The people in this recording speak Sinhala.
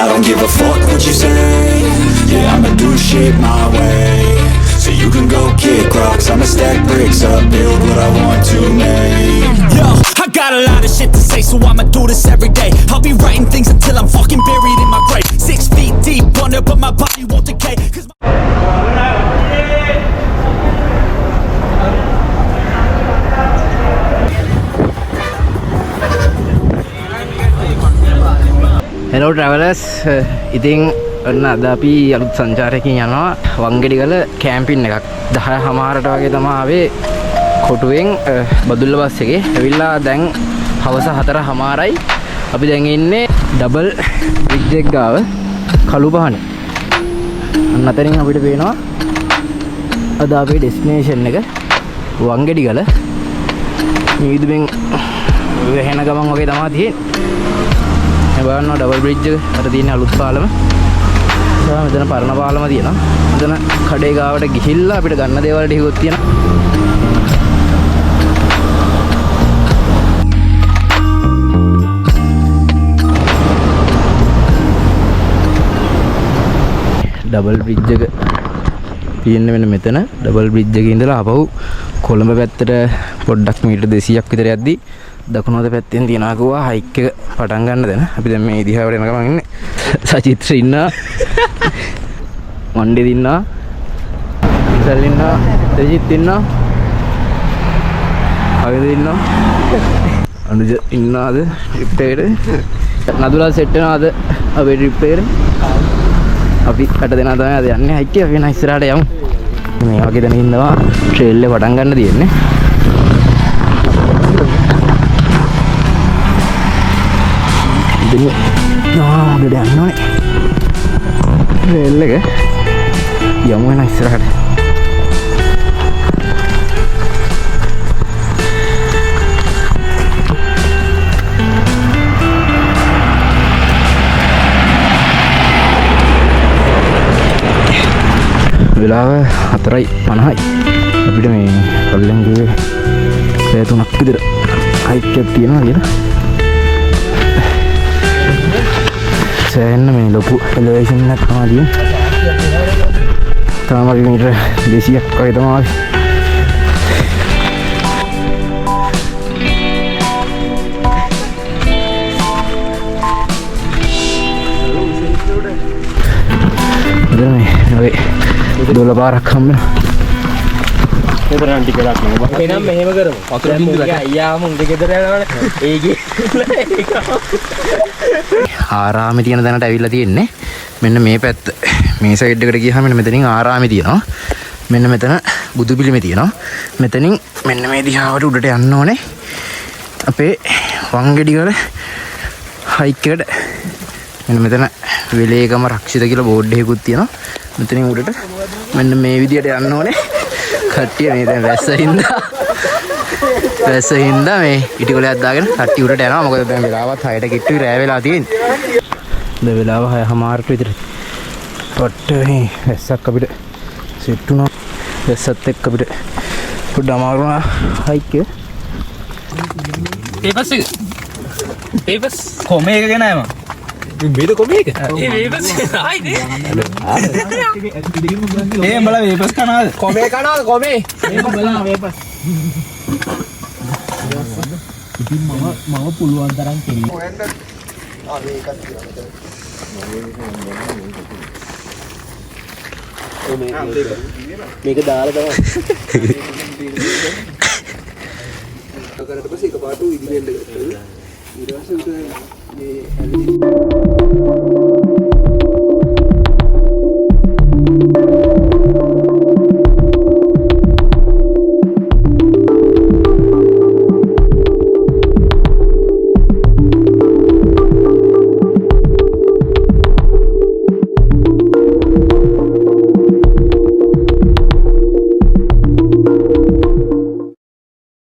I don't give a fuck what you say. Yeah, I'ma do shit my way. So you can go kick rocks, I'ma stack bricks up, build what I want to make. Yo, I got a lot of shit to say, so I'ma do this every day. I'll be writing things until I'm fucking buried in my grave. 6 feet deep under, but my body won't decay. Hello travellers, ඉතින් ඔන්න අද අපි අලුත් සංචාරයකින් යනවා වංගෙඩිගල කැම්පින් එකක්. 10:00ට වගේ තමයි ආවේ කොටුවෙන් බදුල්ල බස් එකේ. ඇවිල්ලා දැන් හවස 4:00යි. අපි දැන් ඉන්නේ ඩබල් බ්‍රිජ් එක ගාව කළුපහන. අන්න අතරින් අපිට පේනවා අද අපේ ඩෙස්ටිනේෂන් එක වංගෙඩිගල. මේදුමින් වෙහෙන ගමන් වගේ තමයි තියෙන්නේ. බලන්න ඩබල් බ්‍රිජ් එක අර තියෙන අලුත් පාලම. මෙතන පරණ පාලම තියෙනවා. මෙතන කඩේ ගාවට ගිහිල්ලා අපිට ගන්න දේවල් ටිකක් තියෙනවා. ඩබල් බ්‍රිජ් එක තියෙන්නේ මෙන්න මෙතන. ඩබල් බ්‍රිජ් එකේ ඉඳලා ආපහු කොළඹ පැත්තට පොඩ්ඩක් මීටර් 200ක් විතර යද්දි දකුණු අත පැත්තෙන් තියනවා කිව්වා හයික් එක පටන් ගන්න දෙන. අපි දැන් මේ දිහාවට යන ගමන් ඉන්නේ. සචිත්‍ර ඉන්නවා. මණ්ඩේ ඉන්නවා. ඉතල් ඉන්නවා. දෙජිත් ඉන්නවා. අවිද ඉන්නවා. අනුජ ඉන්නවාද ට්‍රිප් එකට? නදුලා සෙට් වෙනවාද අපේ ට්‍රිප් එකට? අපි 8 දෙනා තමයි අද යන්නේ හයික් එක. අපි වෙන ඉස්සරහට යමු. මේ වගේ දැන ඉන්නවා ට්‍රේල් එක පටන් ගන්න තියෙන්නේ. udah anu nih lele ya mau enak istirahat වෙලාව 4:50යි අපිට මේ කල්ලෙන් ගියේ පැය 3ක් විතර හයික් එකක් තියෙනවා නේද? සෑහෙන්න මේ ලොකු එලිවේෂන් එකක් තමයි තියෙන්නේ. තාමත් මීටර 200ක් වගේ තමයි. මෙතන මේ දොළ පාරක් හම්බ වෙනවා. මෙතන ටික ගලක් නේ. එනම් මෙහෙම කරමු. වතුර බින්දුව අයියාම උන්ගේ ගෙදර යනවනේ. ඒකේ ආරාමේ තියෙන තැනට ඇවිල්ලා තියෙන්නේ. මෙන්න මේ පැත්ත. මේ සයිඩ් එකට ගියාම මෙන්න මෙතනින් ආරාමේ තියෙනවා. මෙන්න මෙතන බුදු පිළිමේ තියෙනවා. මෙතනින් මෙන්න මේ දිහාවට උඩට යන්න ඕනේ. අපේ වංගෙඩිගල හයික් එකට මෙන්න මෙතන වෙලේගම රක්ෂිත කියලා බෝඩ් එකකුත් තියෙනවා. මෙතනින් උඩට මෙන්න මේ විදියට යන්න ඕනේ. කට්ටිය මේ දැන් වැස්සහින්දා මේ ඉටිකොලයක් දාගෙන කට්ටිය උඩට යනවා. මොකද දැන් වෙලාවත් 6ට කිට්ටුයි රෑ වෙලා තියෙන්නේ. දැන් වෙලාව 6:00ට විතර. පොට්ට මේ වැස්සක් අපිට සෙට් වුණා. වැස්සත් එක්ක අපිට පොඩ්ඩ අමාරු වුණා හයික් එක. පේපර්ස් එක. පේපර්ස් කොමේ එක ගෙන ආවා. මේද කොමේ එක? ඒ පේපර්ස් ආයිනේ. ඒ උඹලා පේපර්ස් කනවාද? කොමේ කනවාද කොමේ? ඒක බලන්න පේපර්ස්. ඉතින් මම පුළුවන් තරම් කෙලිය. මේක දාලා තමයි. කරට පස්සේ එකපාරට ඉදිරියෙන් ඊට පස්සේ මේ